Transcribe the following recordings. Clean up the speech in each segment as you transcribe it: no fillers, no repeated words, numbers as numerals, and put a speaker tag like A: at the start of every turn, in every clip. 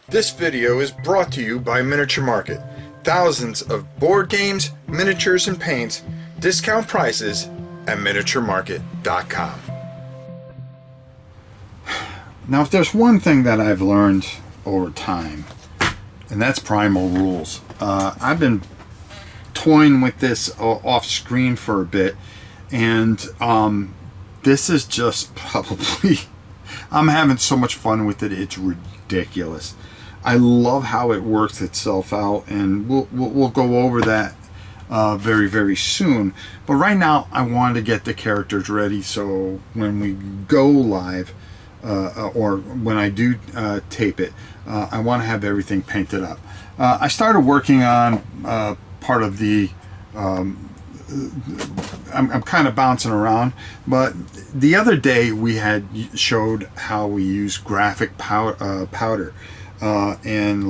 A: This video is brought to you by Miniature Market. Thousands of board games, miniatures, and paints, discount prices at miniaturemarket.com.
B: Now, if there's one thing that I've learned over time, and that's Primal rules. I've been toying with this off screen for a bit, and this is just probably, I'm having so much fun with it, it's ridiculous. I love how it works itself out, and we'll go over that very, very soon. But right now, I wanted to get the characters ready, so when we go live, or when I do tape it, I want to have everything painted up. I started working on part of the, I'm kind of bouncing around, but the other day we had showed how we use graphic powder, and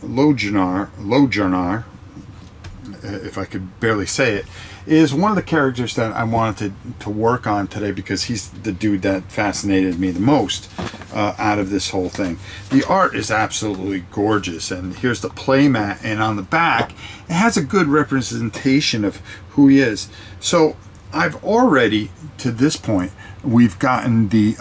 B: Ljonar, if I could barely say it, is one of the characters that I wanted to work on today, because he's the dude that fascinated me the most out of this whole thing. The art is absolutely gorgeous, and here's the playmat, and on the back it has a good representation of who he is. So I've already, to this point, we've gotten the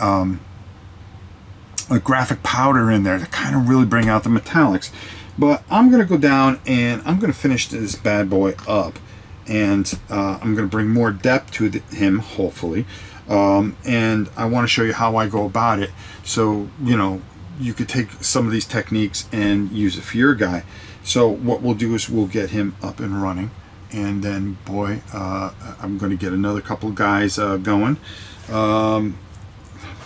B: a graphic powder in there to kind of really bring out the metallics. But I'm going to go down and I'm going to finish this bad boy up, and I'm going to bring more depth to him, hopefully. And I want to show you how I go about it, so you know, you could take some of these techniques and use it for your guy. So what we'll do is we'll get him up and running, and then boy, I'm going to get another couple guys going.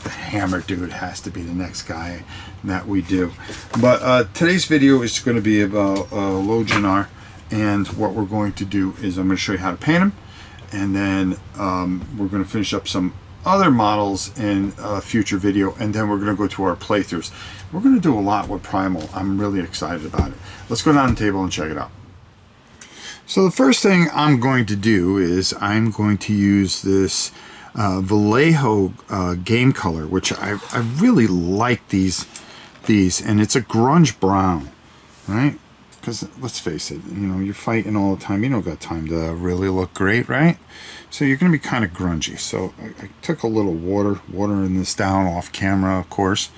B: The hammer dude has to be the next guy that we do. But today's video is going to be about Ljonar, and what we're going to do is I'm going to show you how to paint him, and then we're going to finish up some other models in a future video, and then we're going to go to our playthroughs. We're going to do a lot with Primal. I'm really excited about it. Let's go down the table and check it out. So the first thing I'm going to do is I'm going to use this Vallejo game color, which I really like these, and it's a grunge brown, right? Because let's face it, you know, you're fighting all the time, you don't got time to really look great, right? So you're going to be kind of grungy. So I took a little watering this down off camera, of course,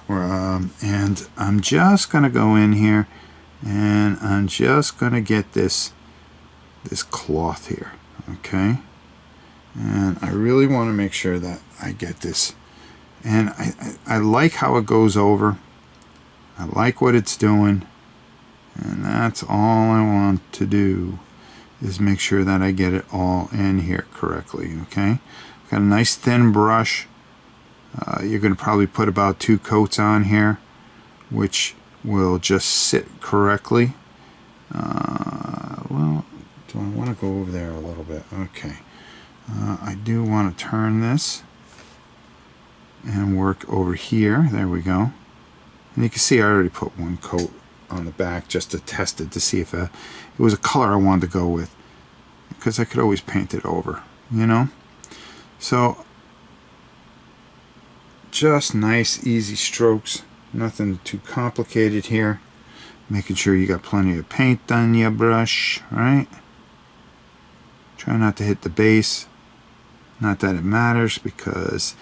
B: and I'm just going to go in here, and I'm just going to get this cloth here, okay? And I really want to make sure that I get this, and I like how it goes over. I like what it's doing, and that's all I want to do, is make sure that I get it all in here correctly. Okay, got a nice thin brush. You're going to probably put about 2 coats on here, which will just sit correctly. Well, do I want to go over there a little bit? Okay. I do want to turn this and work over here. There we go. And you can see I already put 1 coat on the back just to test it, to see if it was a color I wanted to go with, because I could always paint it over, you know. So just nice easy strokes, nothing too complicated here. Making sure you got plenty of paint on your brush, right? Try not to hit the base. Not that it matters, because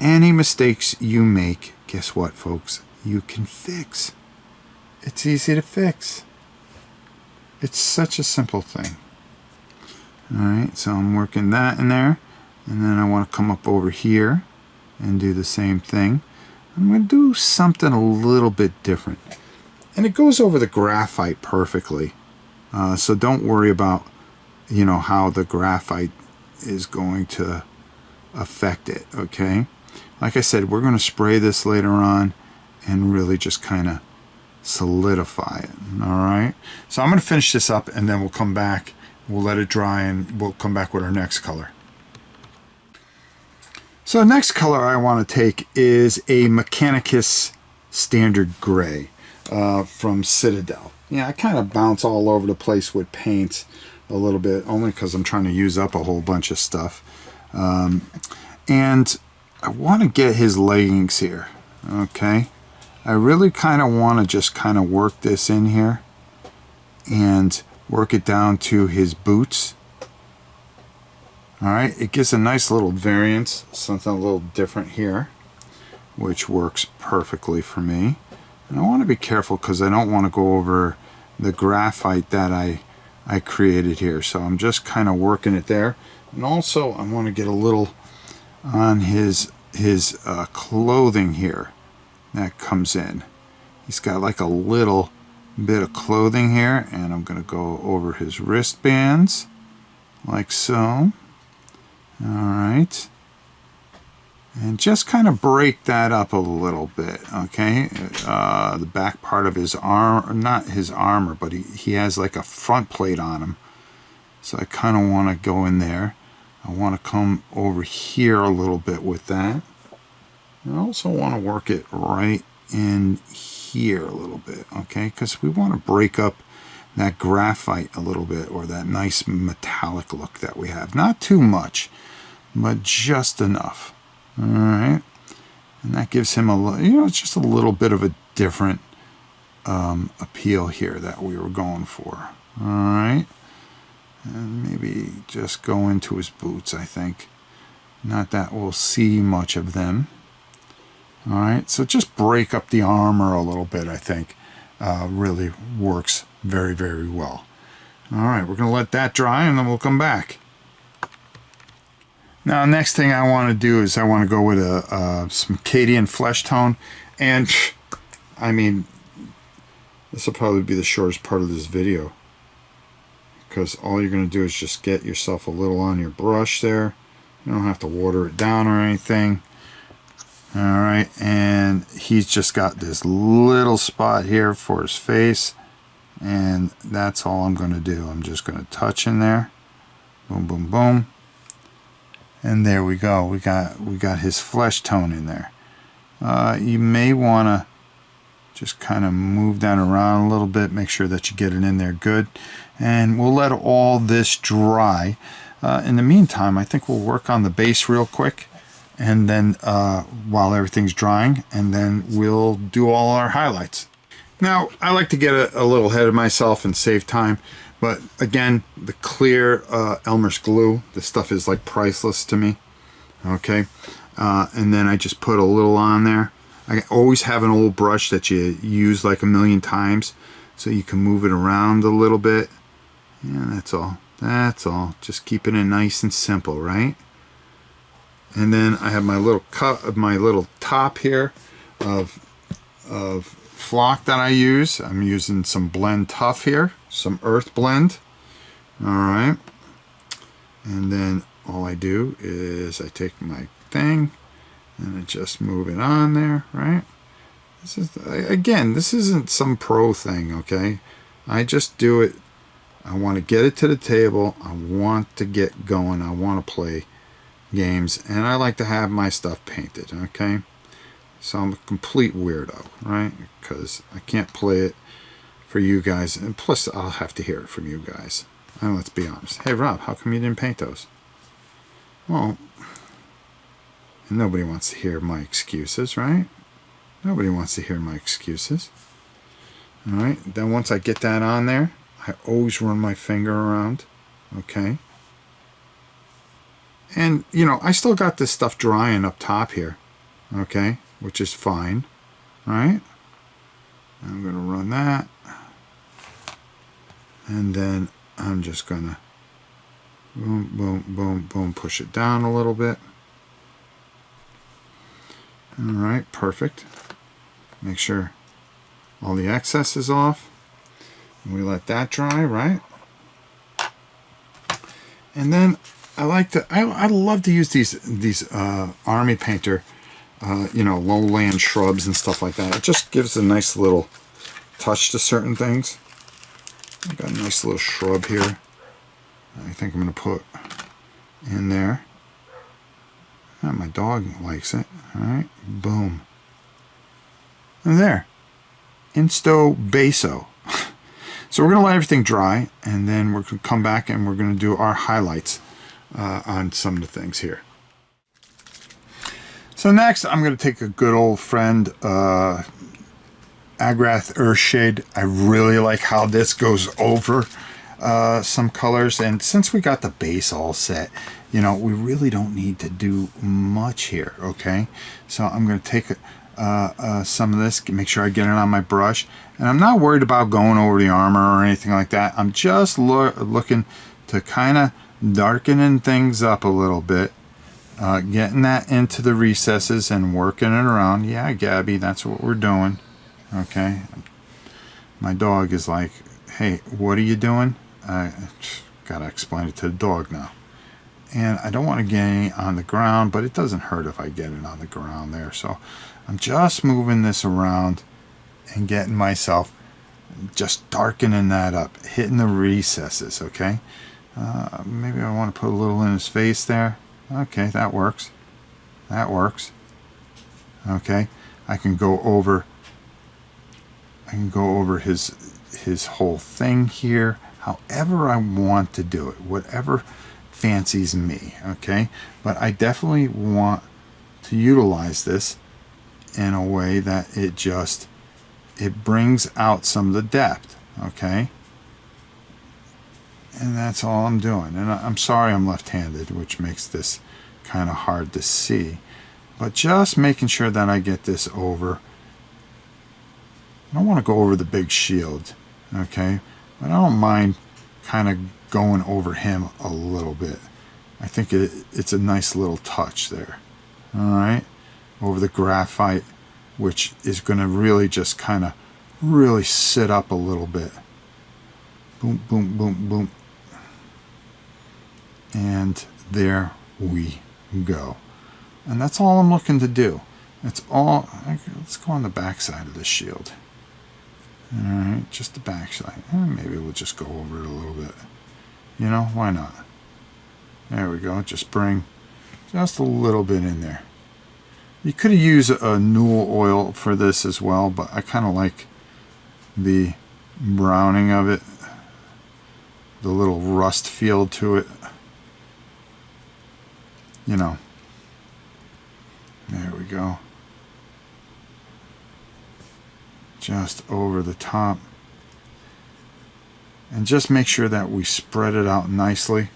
B: any mistakes you make, guess what, folks? You can fix. It's easy to fix. It's such a simple thing. Alright, so I'm working that in there, and then I want to come up over here and do the same thing. I'm going to do something a little bit different. And it goes over the graphite perfectly. So don't worry about, you know, how the graphite is going to affect it, okay? Like I said, we're going to spray this later on and really just kind of solidify it. All right, so I'm going to finish this up, and then we'll come back, we'll let it dry, and we'll come back with our next color. So the next color I want to take is a Mechanicus standard gray from Citadel. Yeah, I kind of bounce all over the place with paints a little bit, only because I'm trying to use up a whole bunch of stuff. And I want to get his leggings here, okay? I really kind of want to just kind of work this in here and work it down to his boots. All right, it gives a nice little variance, something a little different here, which works perfectly for me. And I want to be careful because I don't want to go over the graphite that I created here. So I'm just kind of working it there. And also I want to get a little on his clothing here that comes in. He's got like a little bit of clothing here, and I'm going to go over his wristbands like so. All right, and just kind of break that up a little bit, okay? The back part of his arm, not his armor, but he has like a front plate on him. So I kind of want to go in there. I want to come over here a little bit with that. I also want to work it right in here a little bit, okay? Because we want to break up that graphite a little bit, or that nice metallic look that we have. Not too much, but just enough. All right, and that gives him a, you know, it's just a little bit of a different appeal here that we were going for. All right, and maybe just go into his boots. I think not that we'll see much of them. All right, so just break up the armor a little bit. I think really works very, very well. All right, we're gonna let that dry, and then we'll come back. Now, next thing I want to do is I want to go with some Cadian flesh tone. And, I mean, this will probably be the shortest part of this video, because all you're going to do is just get yourself a little on your brush there. You don't have to water it down or anything. All right, and he's just got this little spot here for his face, and that's all I'm going to do. I'm just going to touch in there. Boom, boom, boom. And there we go. We got his flesh tone in there. You may want to just kind of move that around a little bit. Make sure that you get it in there good. And we'll let all this dry. In the meantime, I think we'll work on the base real quick. And then while everything's drying, and then we'll do all our highlights. Now, I like to get a little ahead of myself and save time. But again, the clear Elmer's glue, this stuff is like priceless to me. Okay, and then I just put a little on there. I always have an old brush that you use like a million times, so you can move it around a little bit. And that's all. That's all. Just keeping it nice and simple, right? And then I have my little top here of flock that I use. I'm using some Blend Tough here, some Earth Blend. All right, and then all I do is I take my thing and I just move it on there, right? This is, again, this isn't some pro thing, okay? I just do it. I want to get it to the table. I want to get going. I want to play games, and I like to have my stuff painted, okay? So I'm a complete weirdo, right? Because I can't play it for you guys, and plus I'll have to hear it from you guys. And let's be honest. Hey Rob, how come you didn't paint those? Well, nobody wants to hear my excuses, right? Nobody wants to hear my excuses. All right, then once I get that on there, I always run my finger around, okay? And, you know, I still got this stuff drying up top here, okay? Which is fine, right? I'm going to run that. And then I'm just going to boom, boom, boom, boom, push it down a little bit. All right, perfect. Make sure all the excess is off. And we let that dry, right? And then I like to, I love to use these Army Painter, you know, lowland shrubs and stuff like that. It just gives a nice little touch to certain things. I've got a nice little shrub here. I think I'm going to put in there. My dog likes it. All right, boom. And there, Insto Baso. So we're going to let everything dry, and then we're going to come back and we're going to do our highlights on some of the things here. So next, I'm going to take a good old friend Agrath Earthshade. I really like how this goes over some colors, and since we got the base all set, you know, we really don't need to do much here. Okay, so I'm going to take some of this, make sure I get it on my brush, and I'm not worried about going over the armor or anything like that. I'm just looking to kind of darkening things up a little bit, getting that into the recesses and working it around. Yeah, Gabby, that's what we're doing. Okay, my dog is like, hey, what are you doing? I gotta explain it to the dog now. And I don't want to get any on the ground, but it doesn't hurt if I get it on the ground there. So I'm just moving this around and getting myself just darkening that up, hitting the recesses. Okay, maybe I want to put a little in his face there. Okay, that works. That works. Okay, I can go over his whole thing here, however I want to do it, whatever fancies me. Okay, but I definitely want to utilize this in a way that it brings out some of the depth. Okay, and that's all I'm doing. And I'm sorry I'm left-handed, which makes this kind of hard to see, but just making sure that I get this over. I don't want to go over the big shield, okay, but I don't mind kind of going over him a little bit. I think it's a nice little touch there. All right, over the graphite, which is going to really just kind of really sit up a little bit. Boom, boom, boom, boom. And there we go. And that's all I'm looking to do. That's all. Let's go on the back side of this shield. All right, just the back side. Maybe we'll just go over it a little bit. You know, why not? There we go. Just bring just a little bit in there. You could use a Newell oil for this as well, but I kind of like the browning of it, the little rust feel to it. You know. There we go. Just over the top, and just make sure that we spread it out nicely,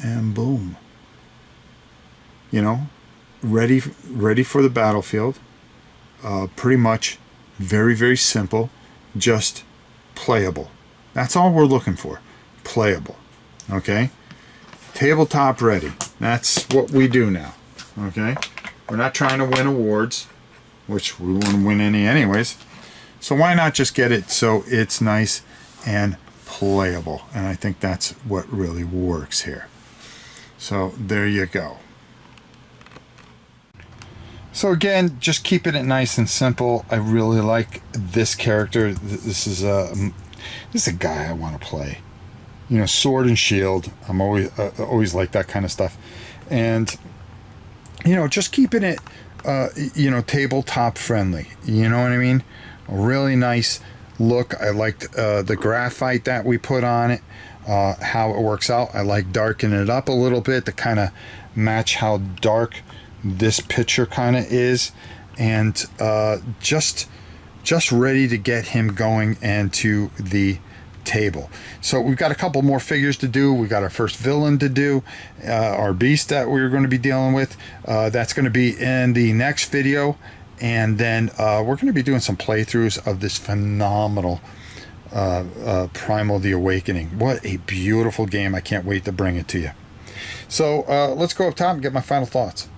B: and boom, you know, ready for the battlefield. Pretty much very, very simple, just playable. That's all we're looking for, playable. Okay, tabletop ready. That's what we do now. Okay, we're not trying to win awards, which we wouldn't win any anyways. So why not just get it so it's nice and playable? And I think that's what really works here. So there you go. So again, just keeping it nice and simple. I really like this character. This is a guy I want to play. You know, sword and shield. I'm always like that kind of stuff. And you know, just keeping it you know, tabletop friendly. You know what I mean? A really nice look. I liked the graphite that we put on it, how it works out. I like darkening it up a little bit to kind of match how dark this picture kind of is, and just ready to get him going and to the table. So we've got a couple more figures to do. We got our first villain to do, our beast that we're going to be dealing with. That's going to be in the next video. And then we're going to be doing some playthroughs of this phenomenal Primal the Awakening. What a beautiful game. I can't wait to bring it to you. So let's go up top and get my final thoughts.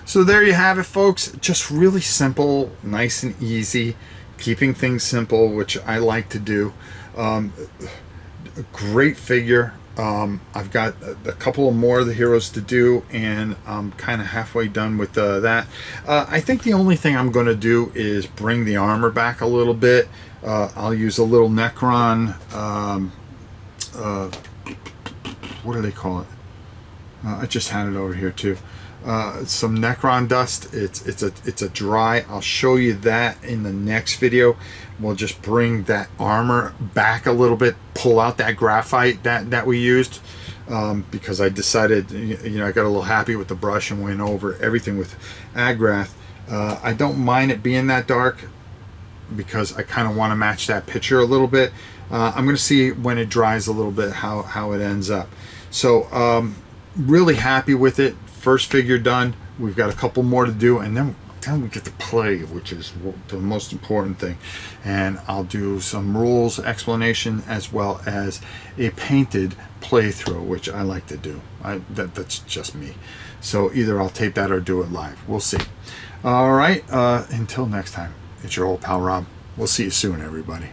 B: So there you have it, folks. Just really simple, nice and easy. Keeping things simple, which I like to do. A great figure. I've got a couple of more of the heroes to do, and I'm kind of halfway done with that. I think the only thing I'm going to do is bring the armor back a little bit. I'll use a little Necron, what do they call it? I just had it over here too. Some Necron dust. It's a dry. I'll show you that in the next video. We'll just bring that armor back a little bit, pull out that graphite that we used, because I decided, you know, I got a little happy with the brush and went over everything with Agrath. I don't mind it being that dark. because I kind of want to match that picture a little bit. I'm going to see when it dries a little bit how it ends up. So really happy with it. First figure done. We've got a couple more to do, and then we get to play, which is the most important thing. And I'll do some rules explanation as well as a painted playthrough, which I like to do. That's just me. So either I'll tape that or do it live. We'll see. All right. Until next time, it's your old pal Rob. We'll see you soon, everybody.